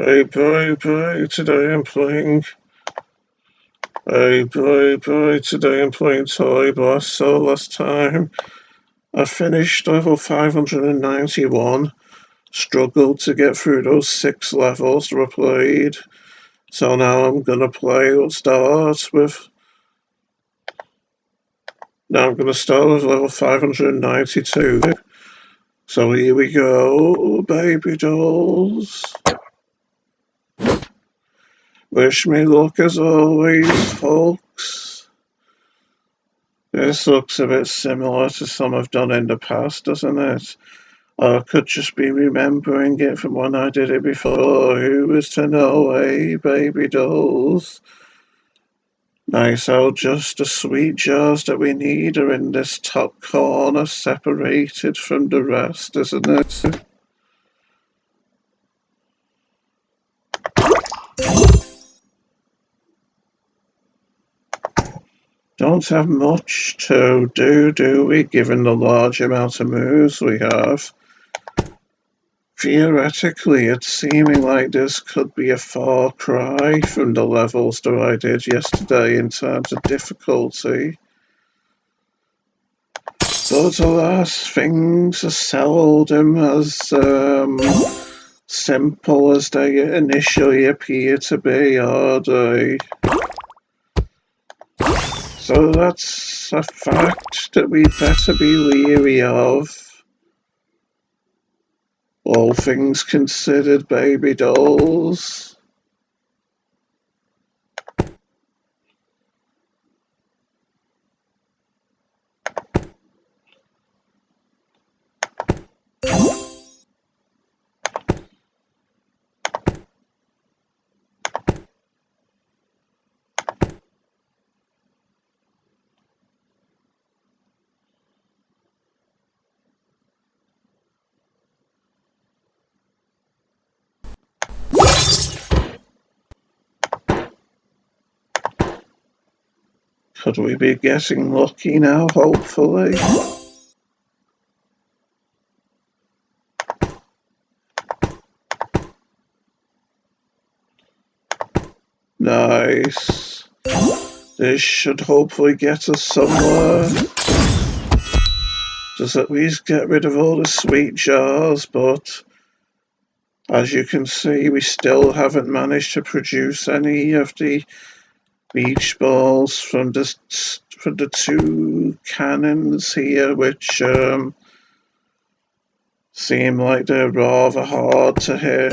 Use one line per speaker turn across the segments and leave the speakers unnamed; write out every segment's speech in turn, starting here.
Hey boy, today I'm playing. Hey boy, today I'm playing Toy Blast. So last time I finished level 591, struggled to get through those 6 levels that I played. So now I'm gonna start with. Now I'm gonna start with level 592. So here we go, baby dolls. Wish me luck as always, folks. This looks a bit similar to some I've done in the past, doesn't it? Or I could just be remembering it from when I did it before. Who was to know, eh, baby dolls? Nice how just the sweet jars that we need are in this top corner, separated from the rest, isn't it? Don't have much to do we, given the large amount of moves we have? Theoretically, it's seeming like this could be a far cry from the levels that I did yesterday in terms of difficulty. But alas, things are seldom as simple as they initially appear to be, are they? So that's a fact that we better be leery of. All things considered, baby dolls. Could we be getting lucky now, hopefully? Nice. This should hopefully get us somewhere. Just at least get rid of all the sweet jars, but as you can see, we still haven't managed to produce any of the beach balls from the 2 cannons here, which seem like they're rather hard to hit.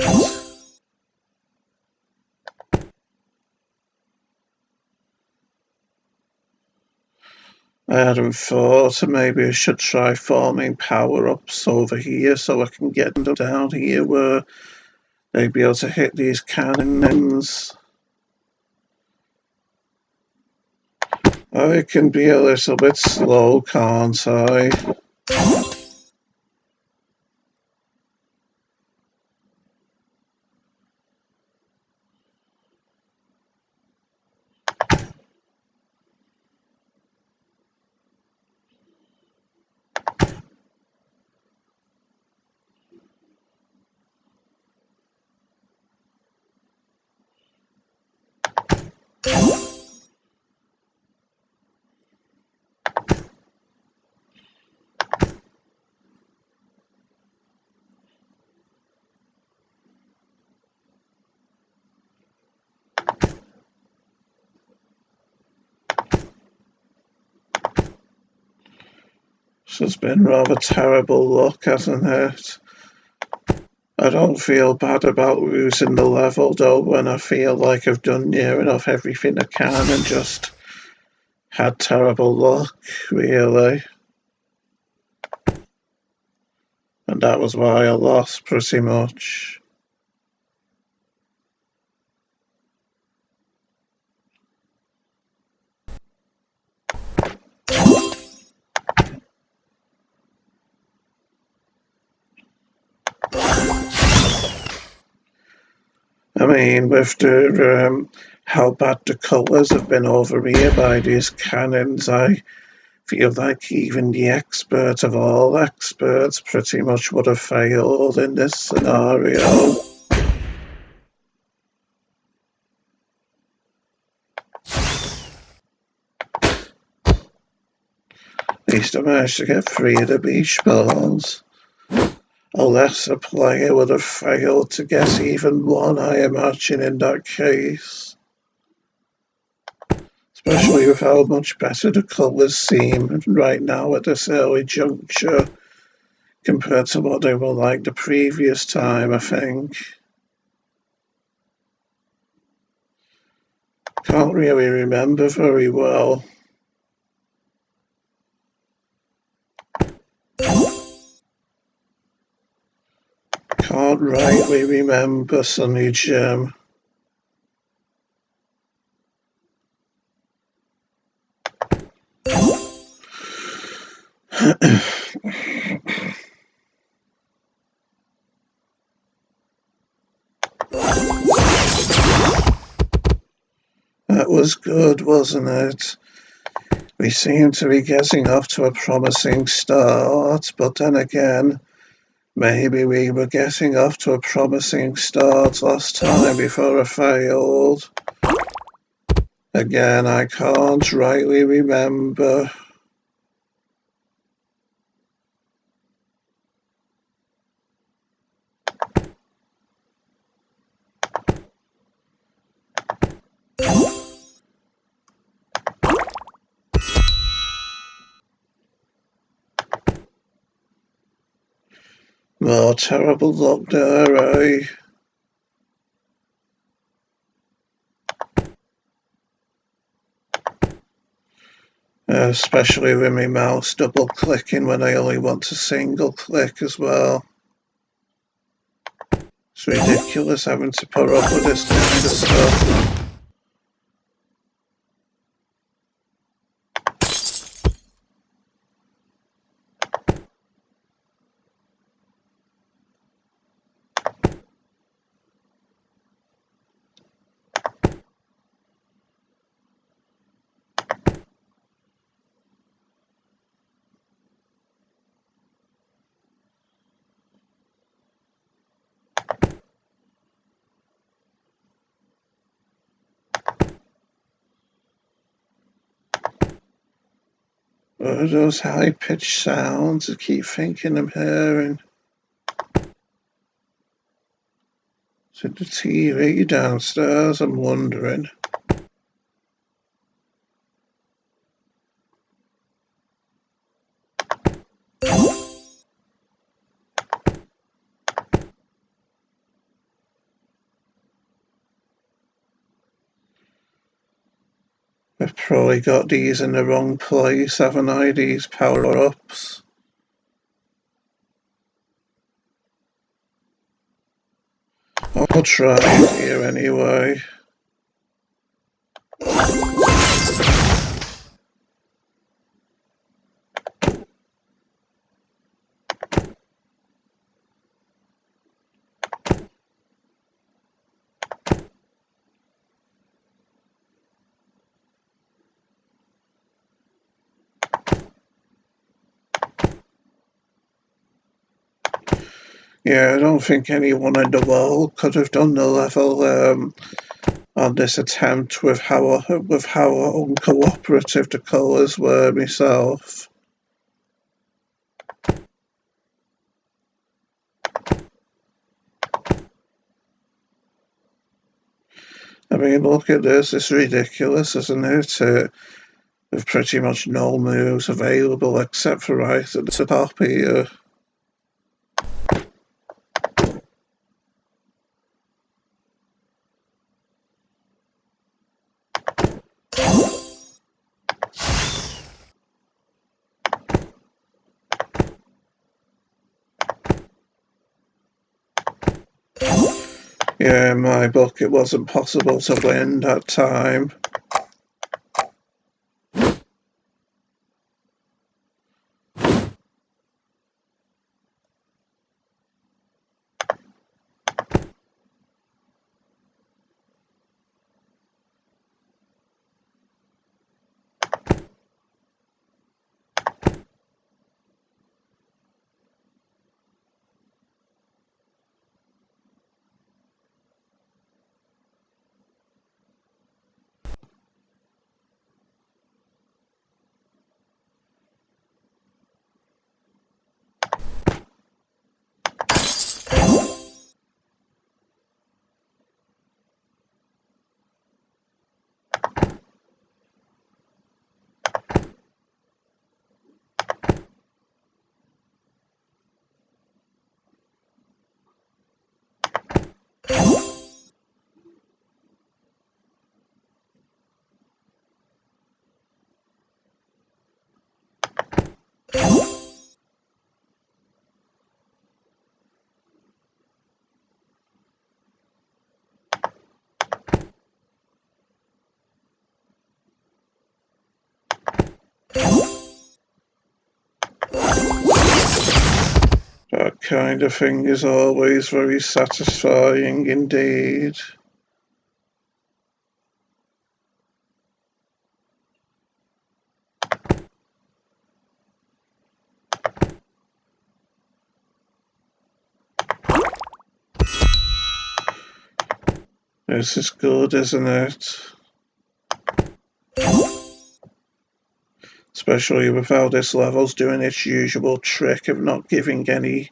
I hadn't thought, maybe I should try farming power-ups over here so I can get them down here where they'd be able to hit these cannons. I can be a little bit slow, can't I? This has been rather terrible luck, hasn't it? I don't feel bad about losing the level though, when I feel like I've done near enough everything I can and just had terrible luck, really. And that was why I lost, pretty much. I mean, with the how bad the colours have been over here by these cannons, I feel like even the expert of all experts pretty much would have failed in this scenario. least I managed to get 3 of the beach balls. A lesser player would have failed to guess even one, I imagine, in that case. Especially with how much better the colours seem right now at this early juncture compared to what they were like the previous time, I think. Can't really remember very well. Can't rightly remember, Sonny Jim. That was good, wasn't it? We seem to be getting off to a promising start, but then again, maybe we were getting off to a promising start last time before I failed. Again, I can't rightly remember. More terrible luck there, eh? Especially with my mouse double clicking when I only want to single click as well. It's ridiculous having to put up with this kind of stuff. What are those high-pitched sounds I keep thinking I'm hearing? Is it the TV downstairs? I'm wondering. I've probably got these in the wrong place, haven't I, these power-ups? I'll try it here anyway. Yeah, I don't think anyone in the world could have done the level on this attempt with how uncooperative the colours were myself. I mean, look at this, it's ridiculous, isn't it? With pretty much no moves available except for right at the top here. Yeah, in my book it wasn't possible to win that time. kind of thing is always very satisfying indeed. This is good, isn't it? Especially with how this level's doing its usual trick of not giving any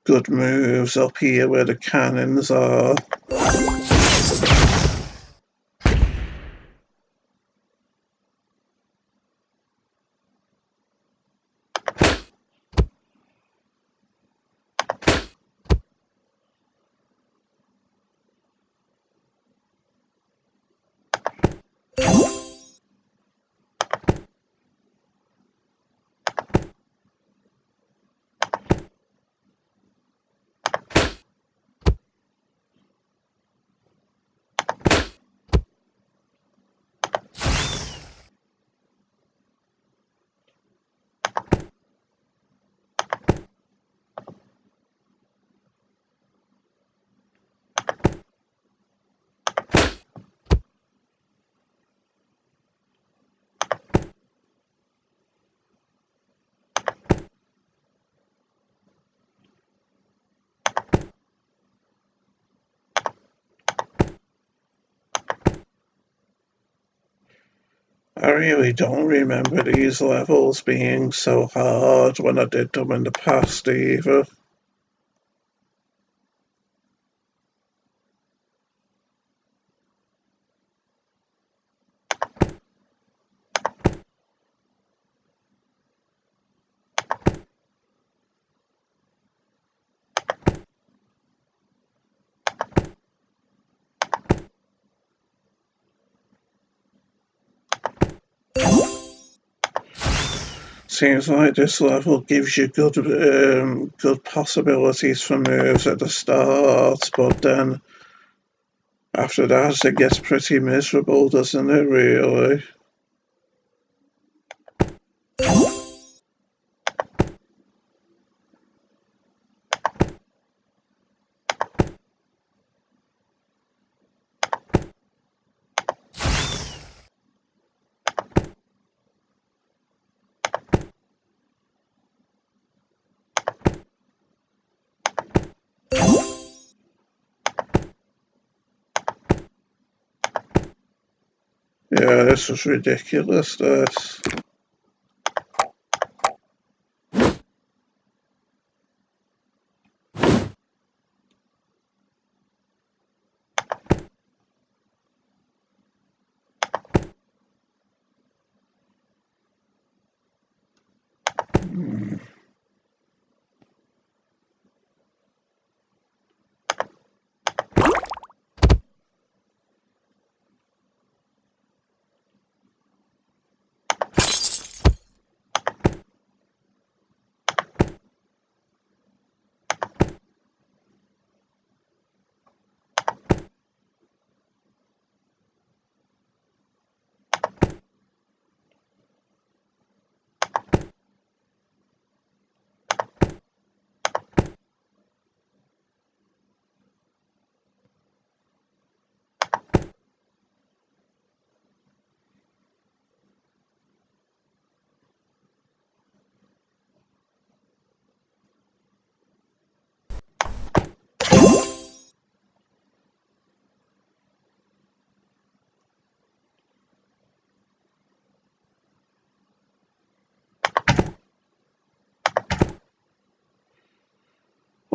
good moves up here where the cannons are. I really don't remember these levels being so hard when I did them in the past either. Seems like this level gives you good possibilities for moves at the start, but then after that it gets pretty miserable, doesn't it, really? Yeah, this was ridiculous, this.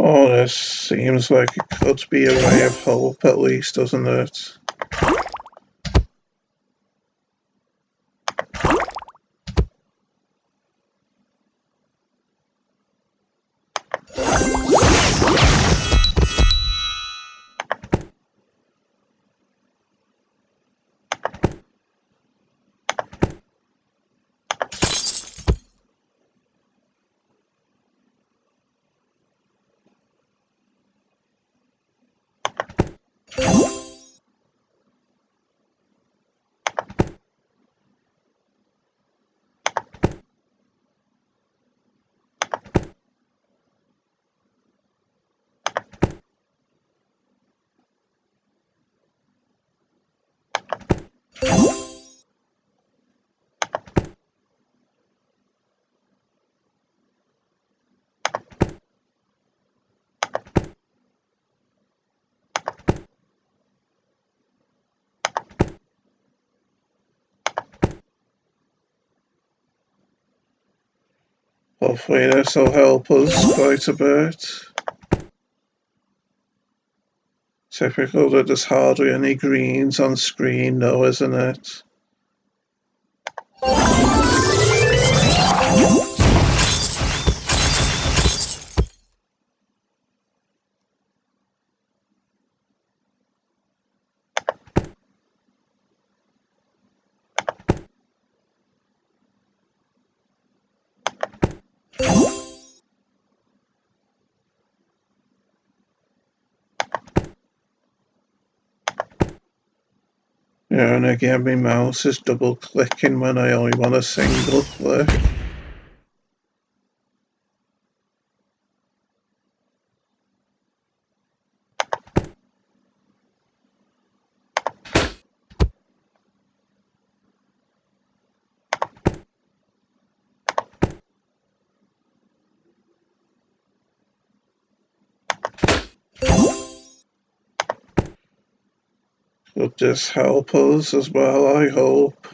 Oh, this seems like it could be a ray of hope at least, doesn't it? Hopefully this will help us quite a bit. Typical that there's hardly any greens on screen though, isn't it? Yeah, and again my mouse is double clicking when I only want a single click. Could this help us as well, I hope?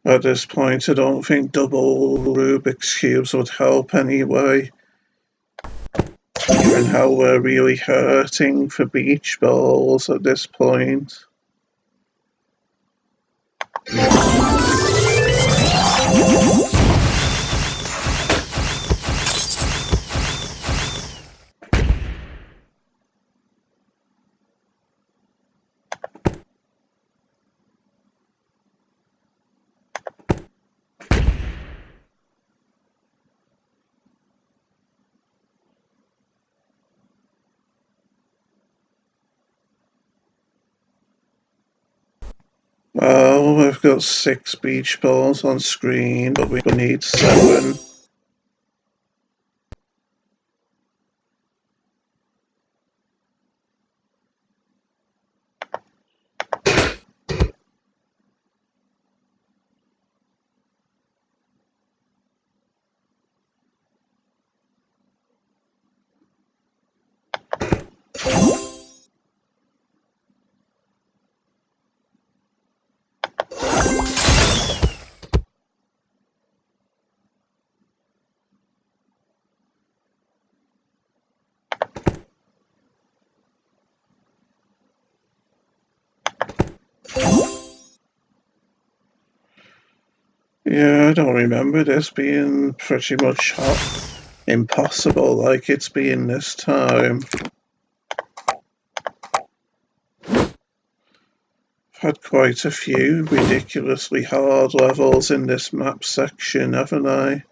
At this point, I don't think double Rubik's Cubes would help anyway, given how we're really hurting for beach balls at this point. Well, we've got 6 beach balls on screen, but we need 7. Yeah, I don't remember this being pretty much impossible like it's been this time. I've had quite a few ridiculously hard levels in this map section, haven't I?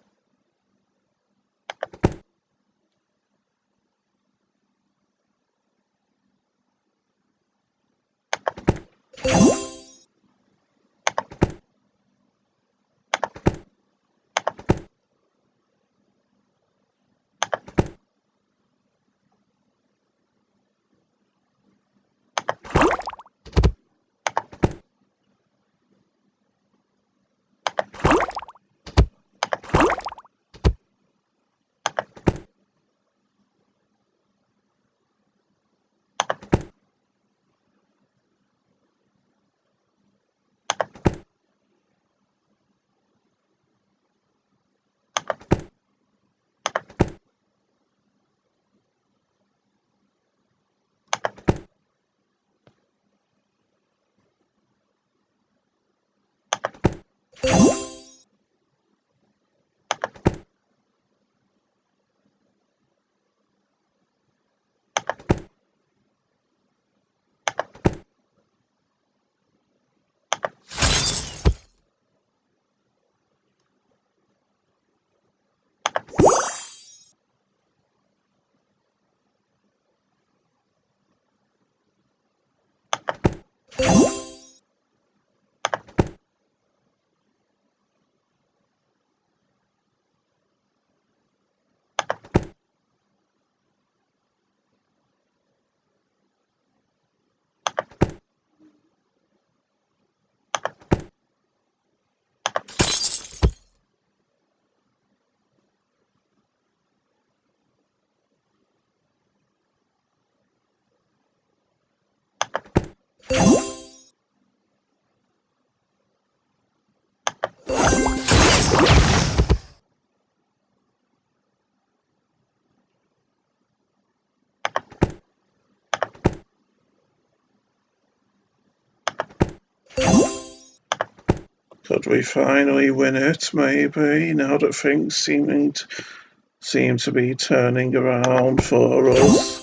Could we finally win it, maybe, now that things seem to be turning around for us?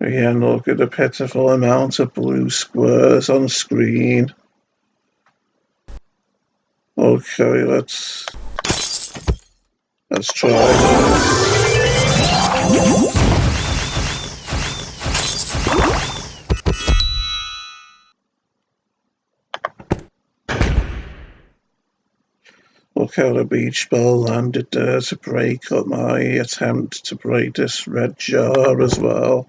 Again, look at the pitiful amount of blue squares on screen. Okay, let's try this. Look how the beach ball landed there to break up my attempt to break this red jar as well.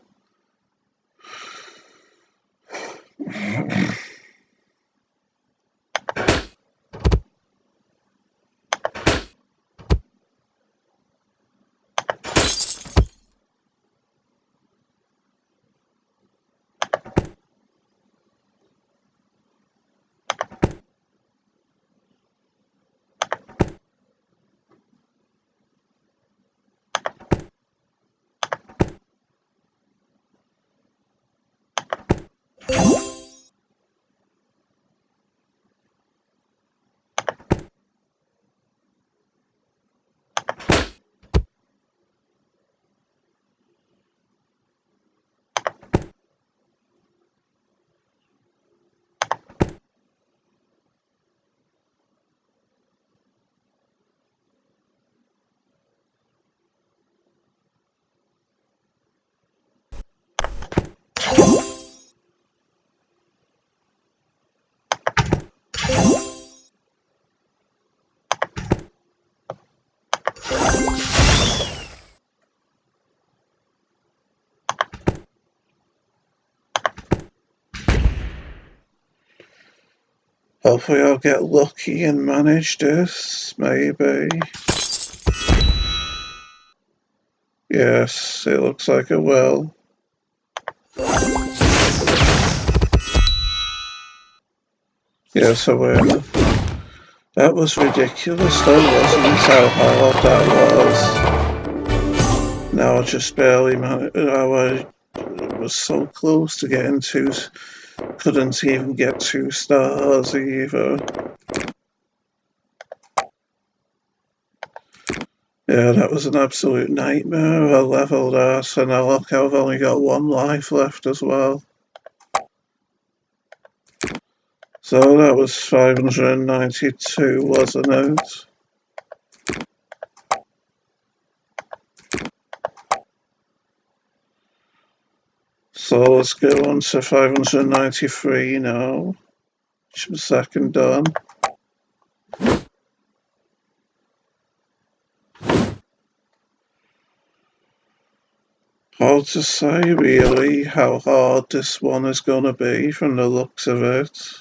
Hopefully I'll get lucky and manage this, maybe. Yes, it looks like it will. Yes, I win. That was ridiculous though, wasn't it, how hard that was? Now I just barely managed. I was so close to getting two. Couldn't even get 2 stars either. Yeah, that was an absolute nightmare. I leveled that, and now look, I've only got 1 life left as well. So that was 592, wasn't it? So let's go on to 593 now. Second done. Hard to say really how hard this one is going to be from the looks of it.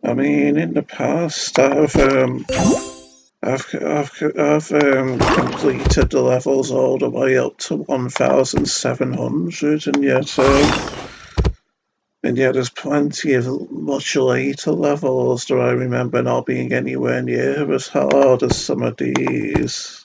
I mean, in the past, I've completed the levels all the way up to 1,700, and yet there's plenty of much later levels that I remember not being anywhere near as hard as some of these.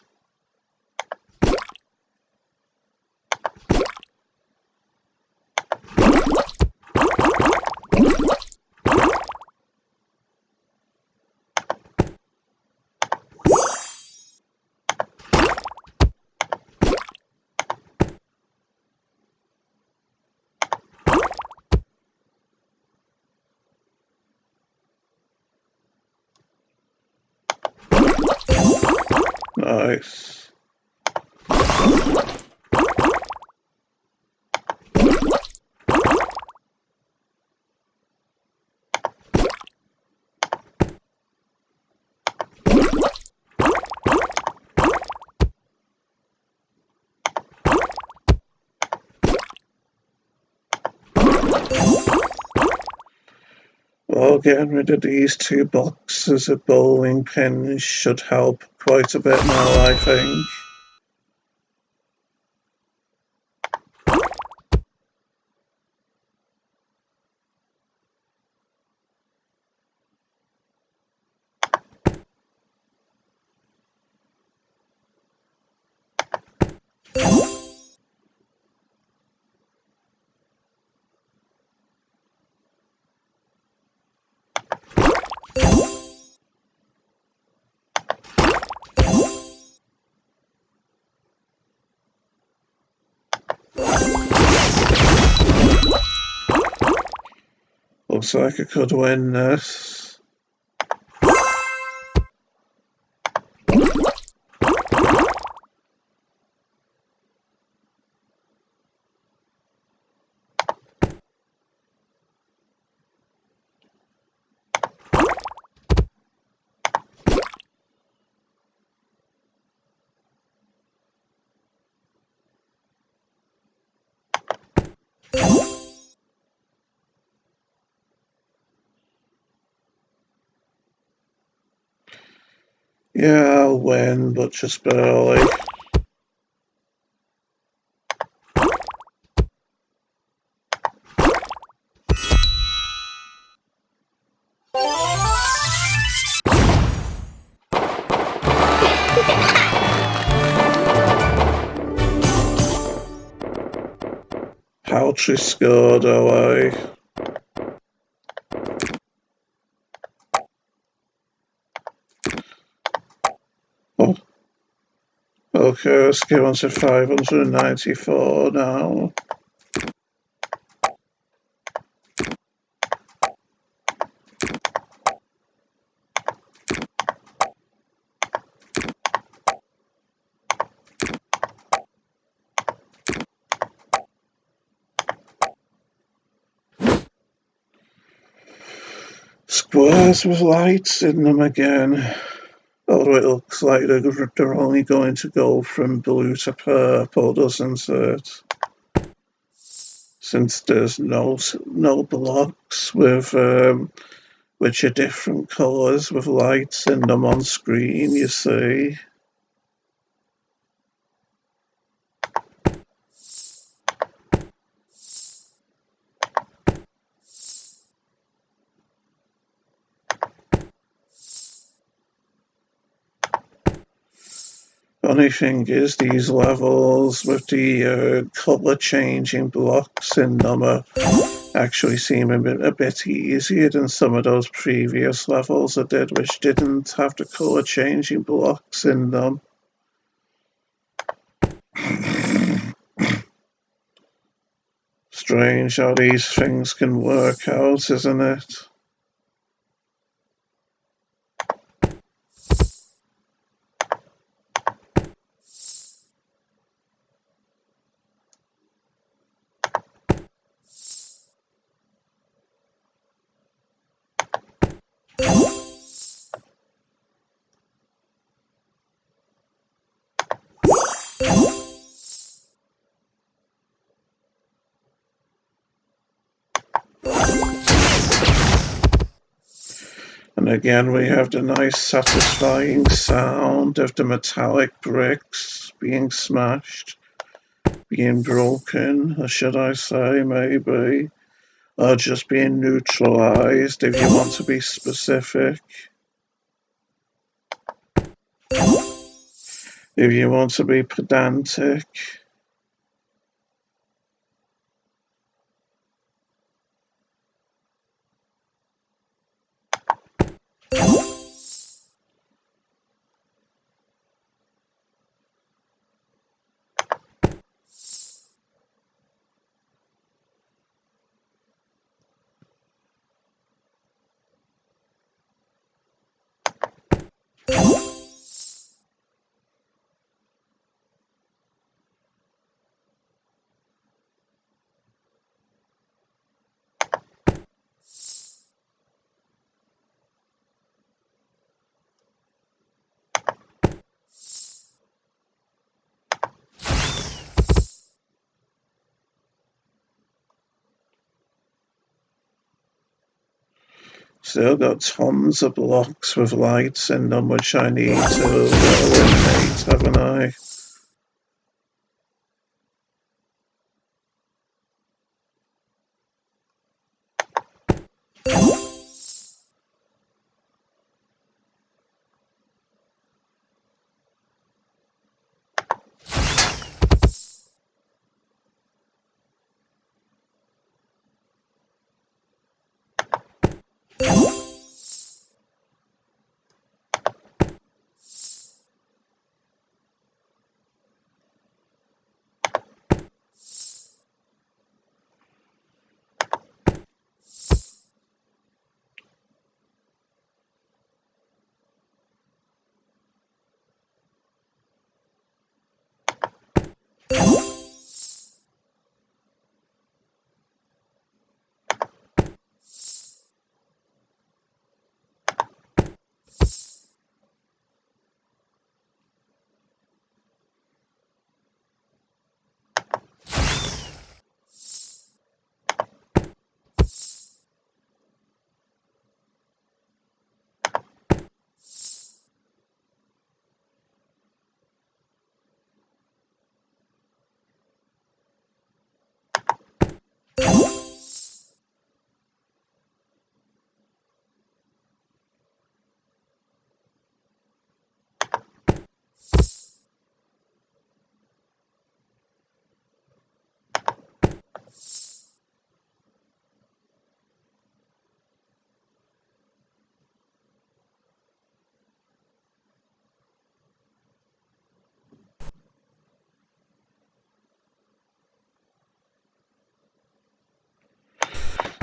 Nice. Well, getting rid of these 2 boxes of bowling pins should help quite a bit now, I think. Looks like I could win this. Yeah, I'll win, but just barely. Paltry scored away. Oh. Okay, let's get on to 594 now. Squares with lights in them again. Although it looks like they're only going to go from blue to purple, doesn't it? Since there's no blocks with which are different colours with lights in them on screen, you see. Funny thing is, these levels with the colour changing blocks in them actually seem a bit easier than some of those previous levels I did, which didn't have the colour changing blocks in them. Strange how these things can work out, isn't it? And again, we have the nice satisfying sound of the metallic bricks being smashed, being broken, or should I say, maybe, or just being neutralized if you want to be specific. If you want to be pedantic. Still got tons of blocks with lights in them, which I need to eliminate, haven't I?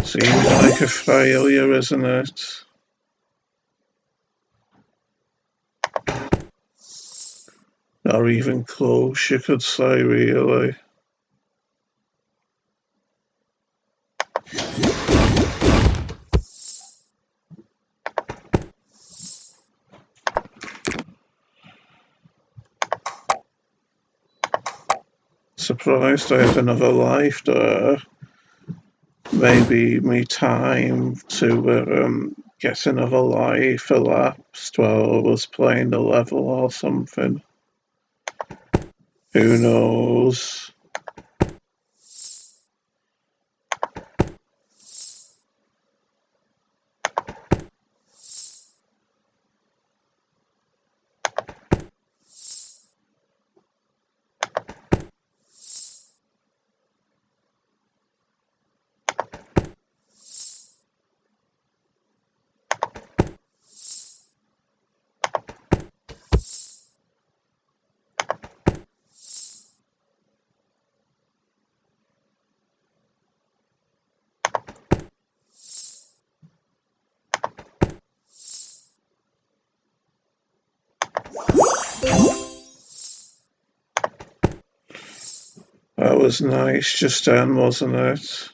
Seems like a failure, isn't it? Not even close, you could say, really. Surprised I had another life there. Maybe me time to get another life elapsed while I was playing the level or something. Who knows? That was nice just then, wasn't it?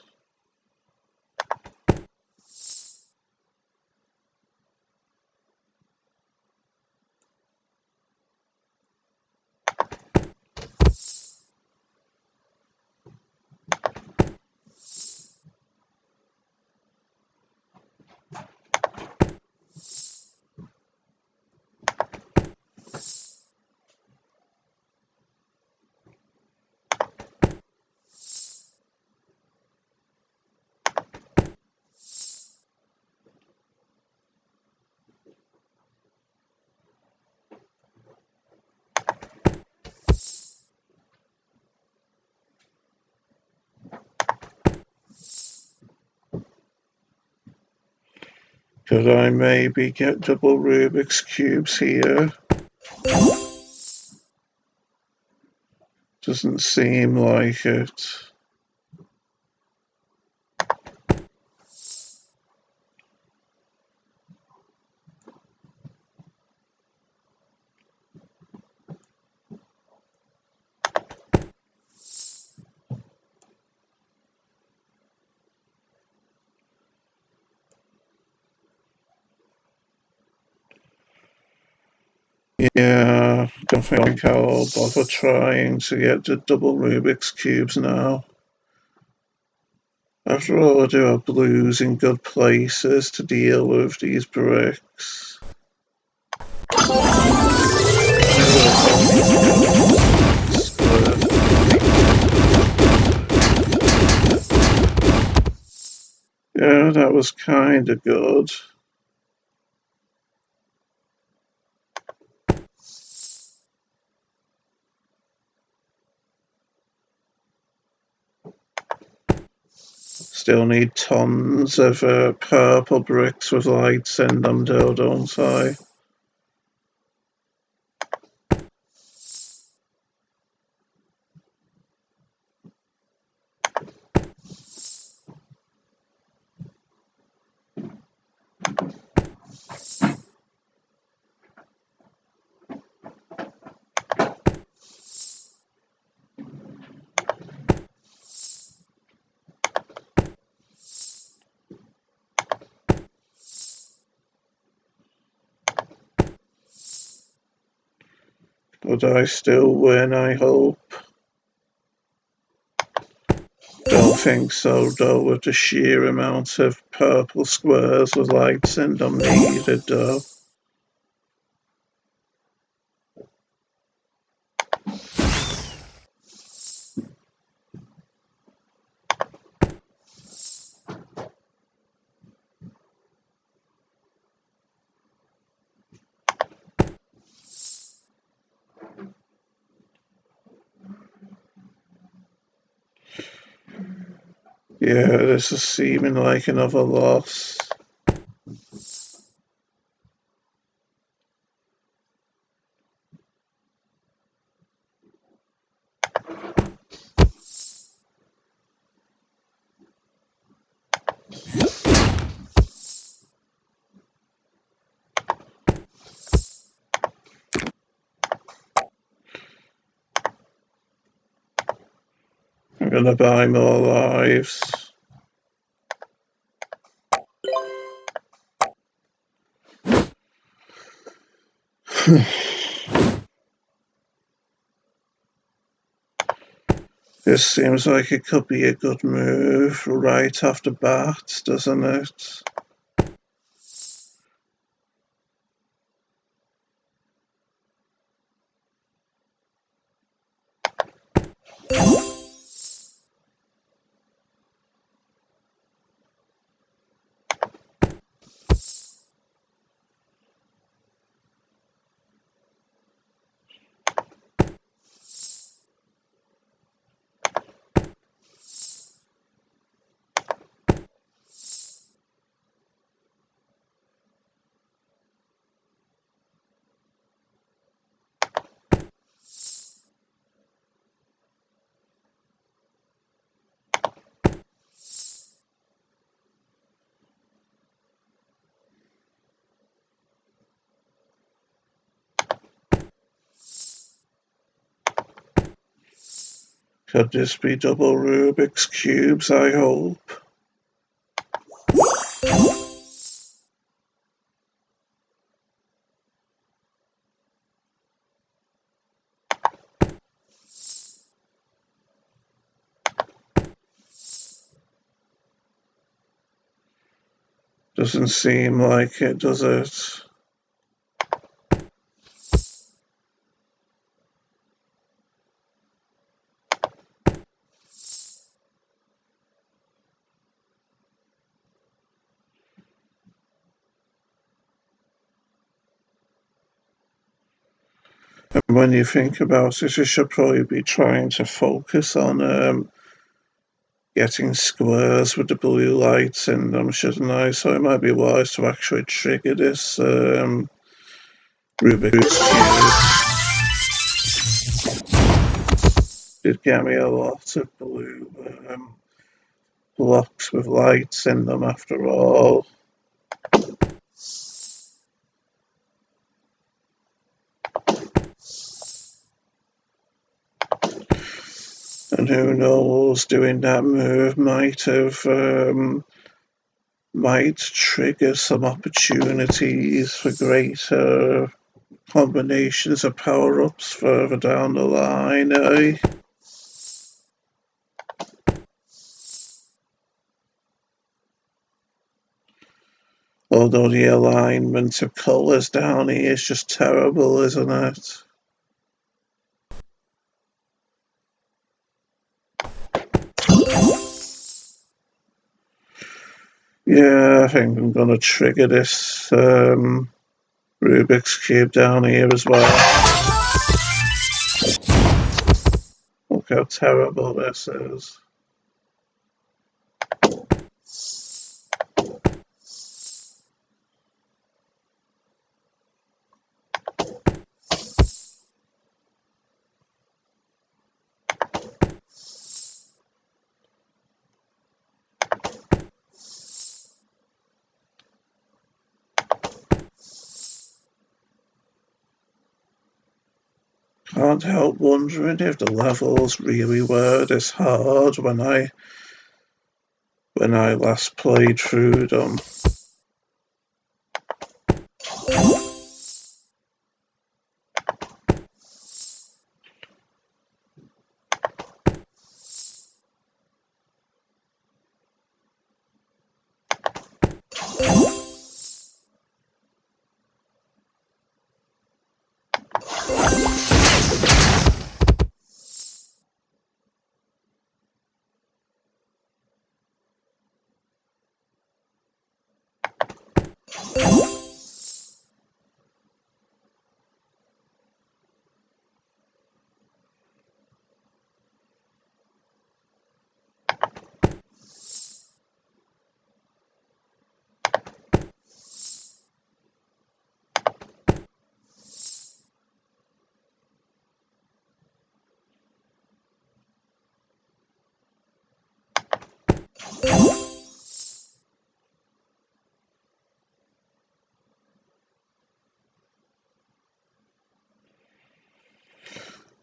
Could I maybe get double Rubik's Cubes here? Doesn't seem like it. Yeah, don't think I'll bother trying to get the double Rubik's Cubes now. After all, I do have blues in good places to deal with these bricks. Yeah, that was kind of good. Still need tons of purple bricks with lights in them, though, don't I? But I still win, I hope. Don't think so, though, with the sheer amount of purple squares with lights in them needed, though. Yeah, this is seeming like another loss. I'm gonna buy more lives. This seems like it could be a good move right off the bat, doesn't it? Could this be double Rubik's Cubes, I hope? Doesn't seem like it, does it? And when you think about it, you should probably be trying to focus on getting squares with the blue lights in them, shouldn't I? So it might be wise to actually trigger this Rubik's Cube. Did get me a lot of blue blocks with lights in them after all. And who knows, doing that move might trigger some opportunities for greater combinations of power-ups further down the line, eh? Although the alignment of colours down here is just terrible, isn't it? Yeah, I think I'm going to trigger this Rubik's Cube down here as well. Look how terrible this is. Can't help wondering if the levels really were this hard when I last played through them.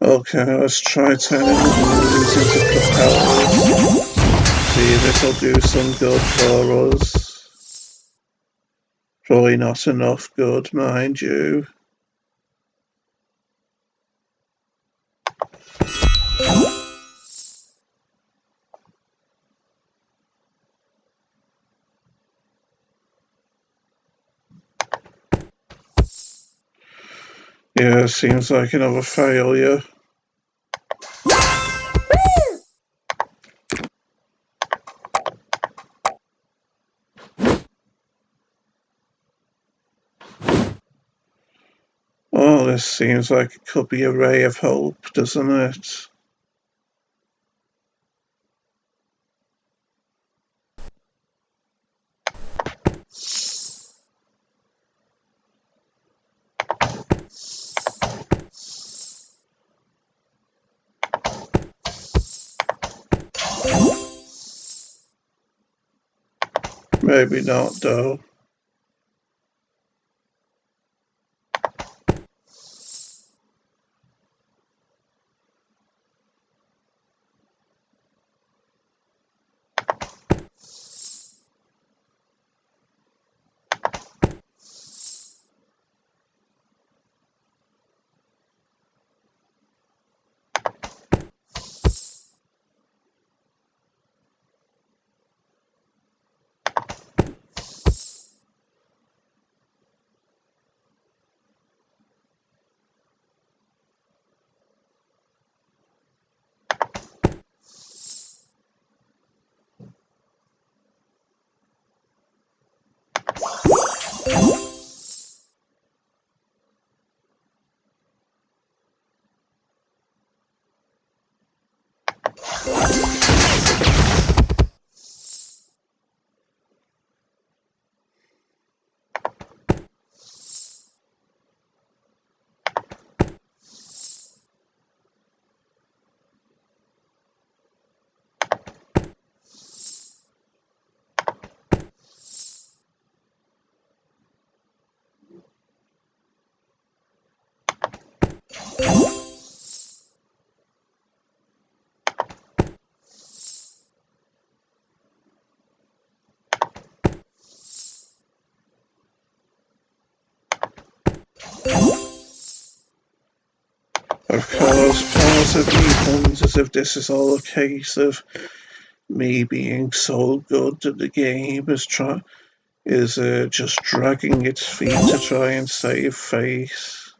Okay, let's try turning balloons into propellers. See if it'll do some good for us. Probably not enough good, mind you. Yeah, seems like another failure. Oh, this seems like it could be a ray of hope, doesn't it? Maybe not, though. Of course, part of me wonders if this is all a case of me being so good at the game as is just dragging its feet to try and save face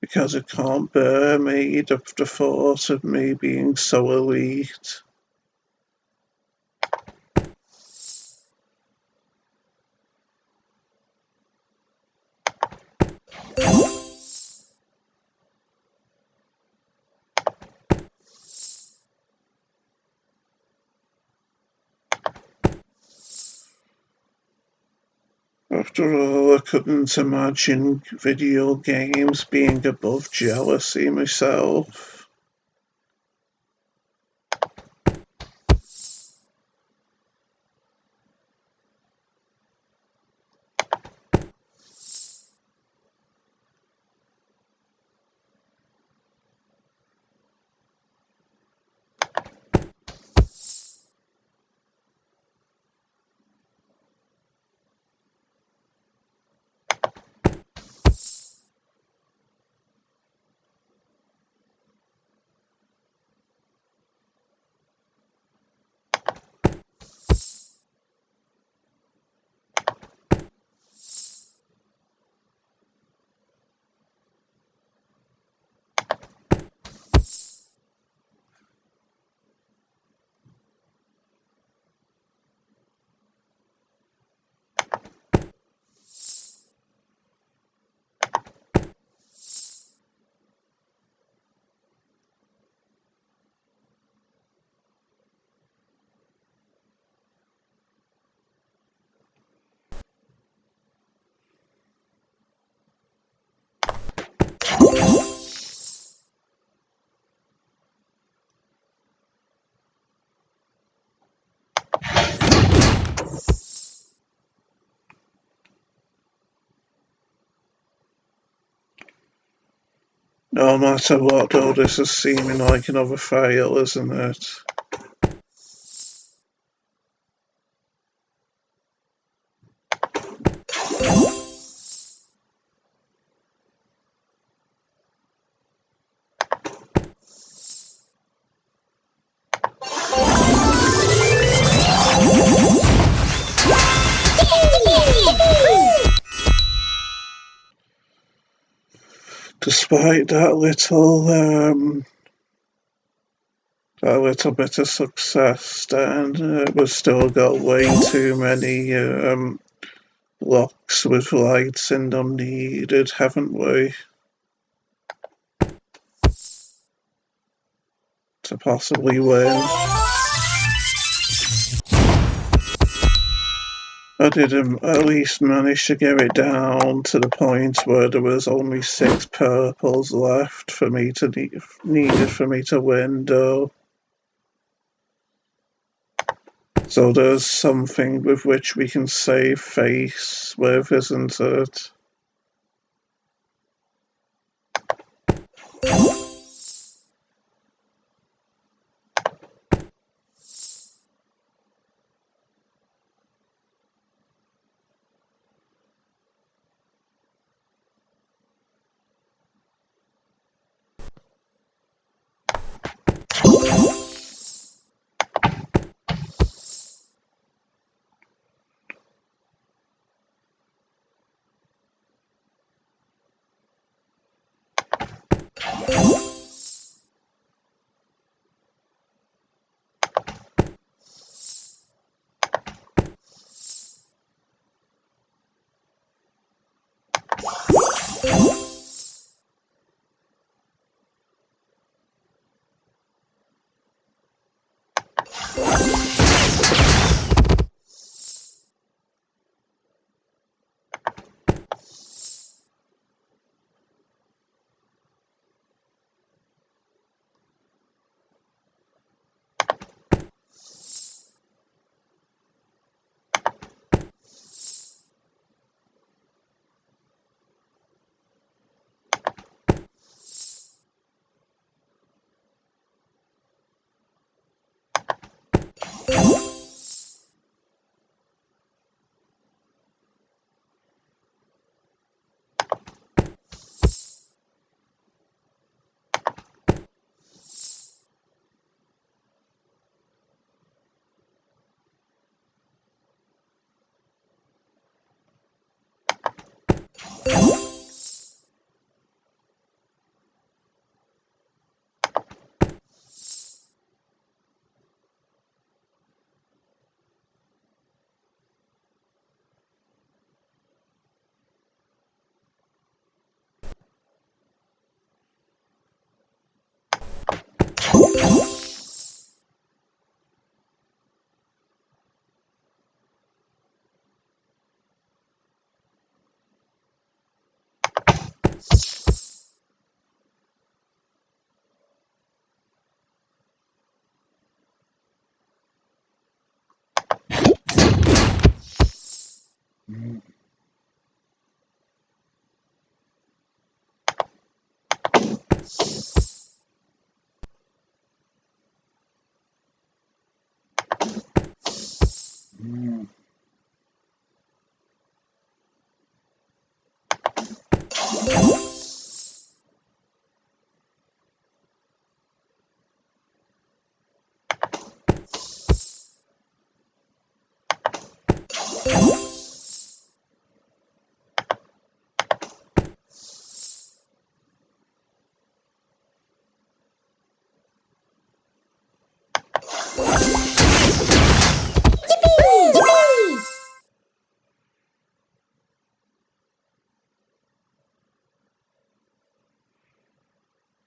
because it can't bear me, the thought of me being so elite. After all, I couldn't imagine video games being above jealousy myself. No matter what, though, this is seeming like another fail, isn't it? Despite that little bit of success, then we've still got way too many blocks with lights in them needed, haven't we? To possibly win. I did at least manage to get it down to the point where there was only 6 purples left for me to needed for me to win, though. So there's something with which we can save face with, isn't it?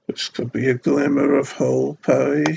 This could be a glimmer of hope, eh?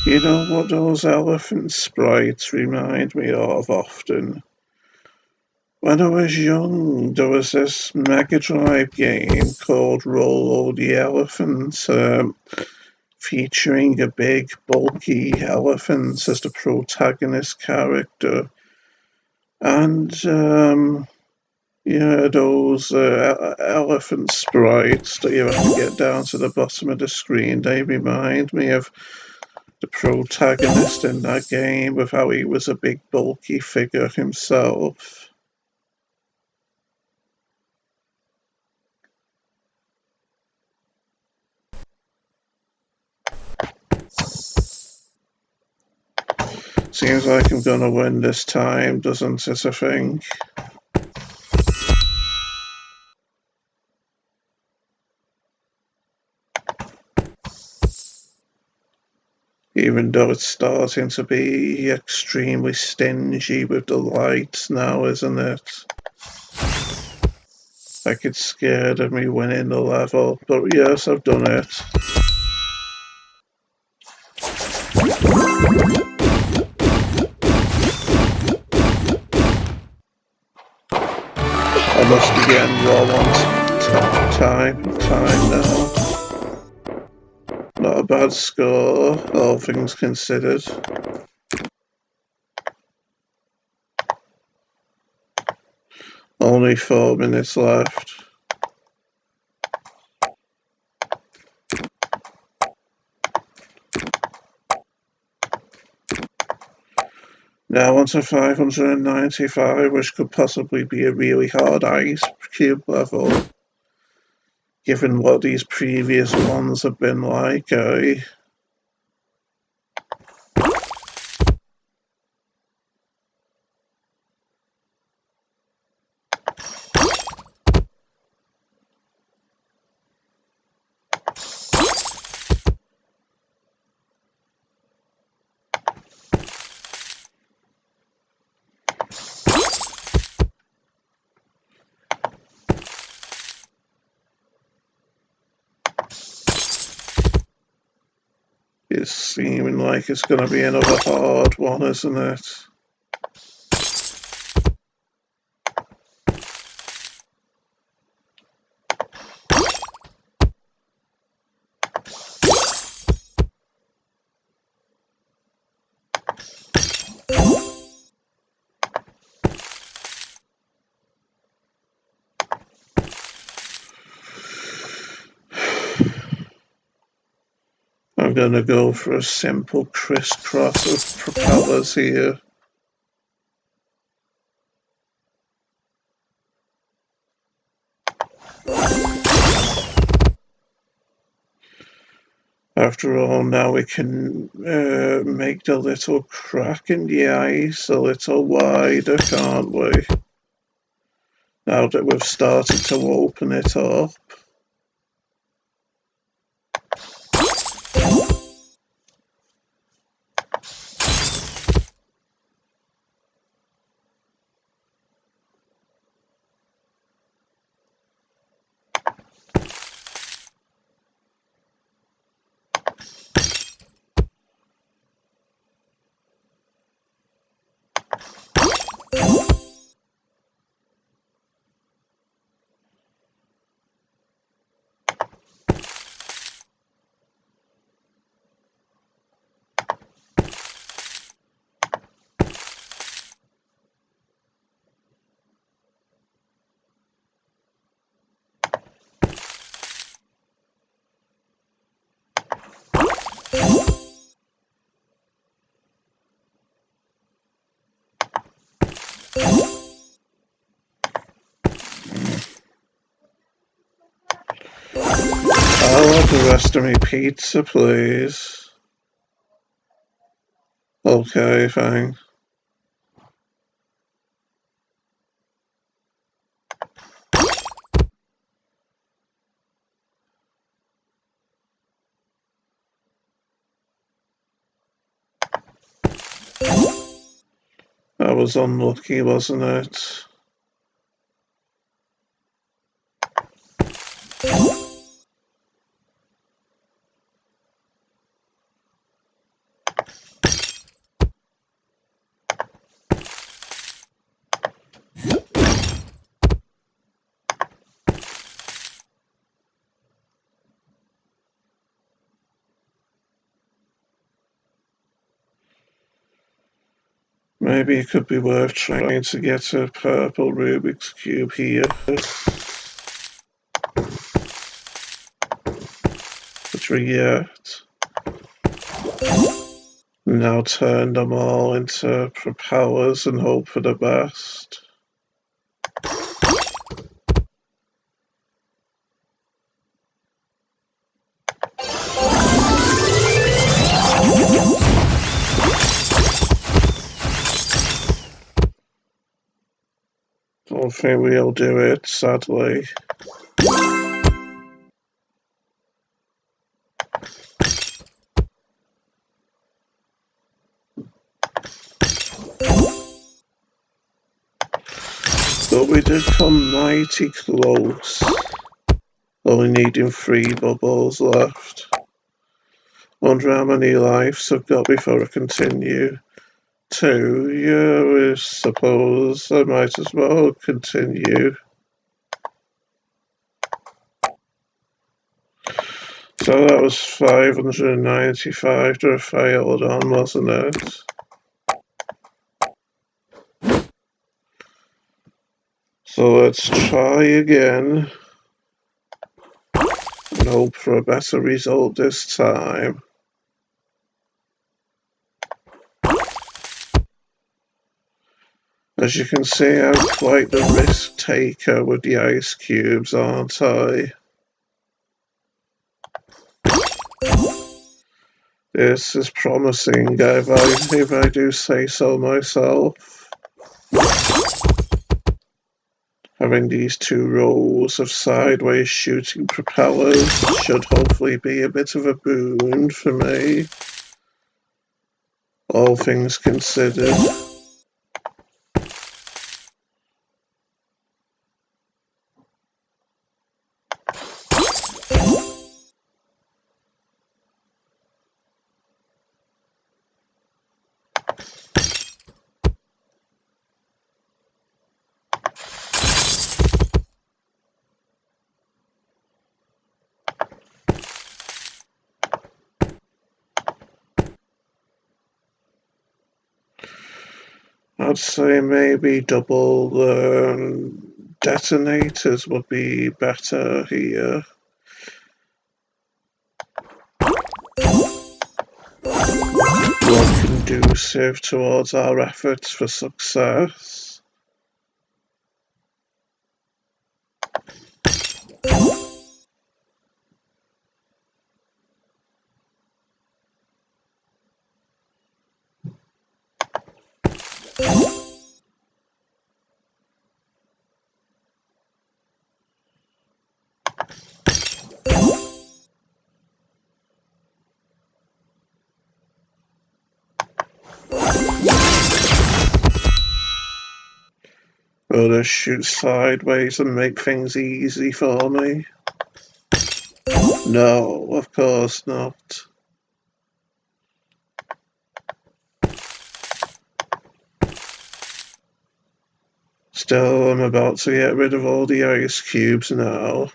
You know what those elephant sprites remind me of often? When I was young, there was this Mega Drive game called Rolo the Elephant, featuring a big, bulky elephant as the protagonist character. And yeah, those elephant sprites that you have to get down to the bottom of the screen, they remind me of the protagonist in that game, with how he was a big, bulky figure himself. Seems like I'm gonna win this time, doesn't it, I think? Even though it's starting to be extremely stingy with the lights now, isn't it? Like it's scared of me winning the level, but yes, I've done it. I must be getting low on time now. Not a bad score, all things considered. Only 4 minutes left. Now on to 595, which could possibly be a really hard ice cube level, given what these previous ones have been like, eh? It's seeming like it's going to be another hard one, isn't it? going to go for a simple crisscross of propellers here. After all, now we can make the little crack in the ice a little wider, can't we? Now that we've started to open it up. I'll have the rest of my pizza, please. Okay, fine. That was unlucky, wasn't it? Maybe it could be worth trying to get a purple Rubik's Cube here. But yet, now turn them all into propellers and hope for the best. Don't think we'll do it, sadly. But we did come mighty close. Only needing 3 bubbles left. Wonder how many lives I've got before I continue. 2, yeah, I suppose I might as well continue. So that was 595 that I failed on, wasn't it? So let's try again and hope for a better result this time. As you can see, I'm quite the risk taker with the ice cubes, aren't I? This is promising, if I do say so myself. Having these 2 rows of sideways shooting propellers should hopefully be a bit of a boon for me, all things considered. I'd say maybe double detonators would be better here. conducive towards our efforts for success. Will this shoot sideways and make things easy for me? No, of course not. Still, I'm about to get rid of all the ice cubes now.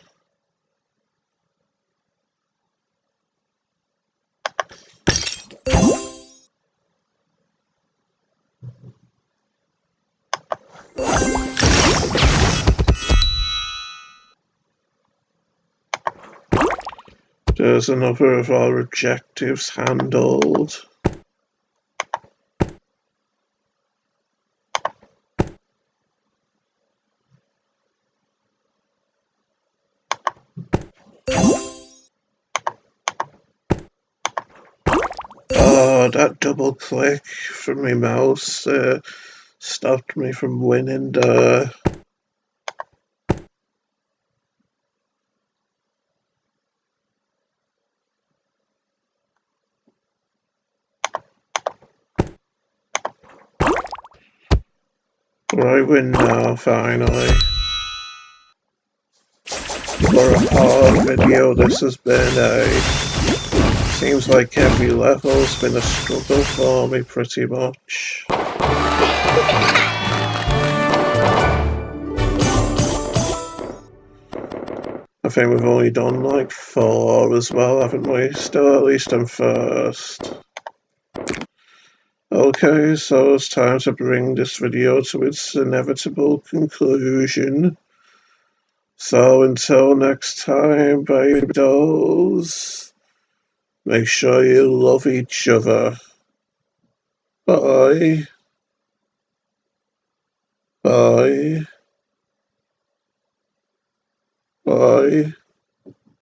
There's another of our objectives handled. Oh, that double click from my mouse stopped me from winning there. I win now, finally. For a hard video this has been, seems like every level's been a struggle for me pretty much. I think we've only done like 4 as well, haven't we? Still at least I'm first. Okay, so it's time to bring this video to its inevitable conclusion. So until next time, babydolls, make sure you love each other. Bye. Bye. Bye.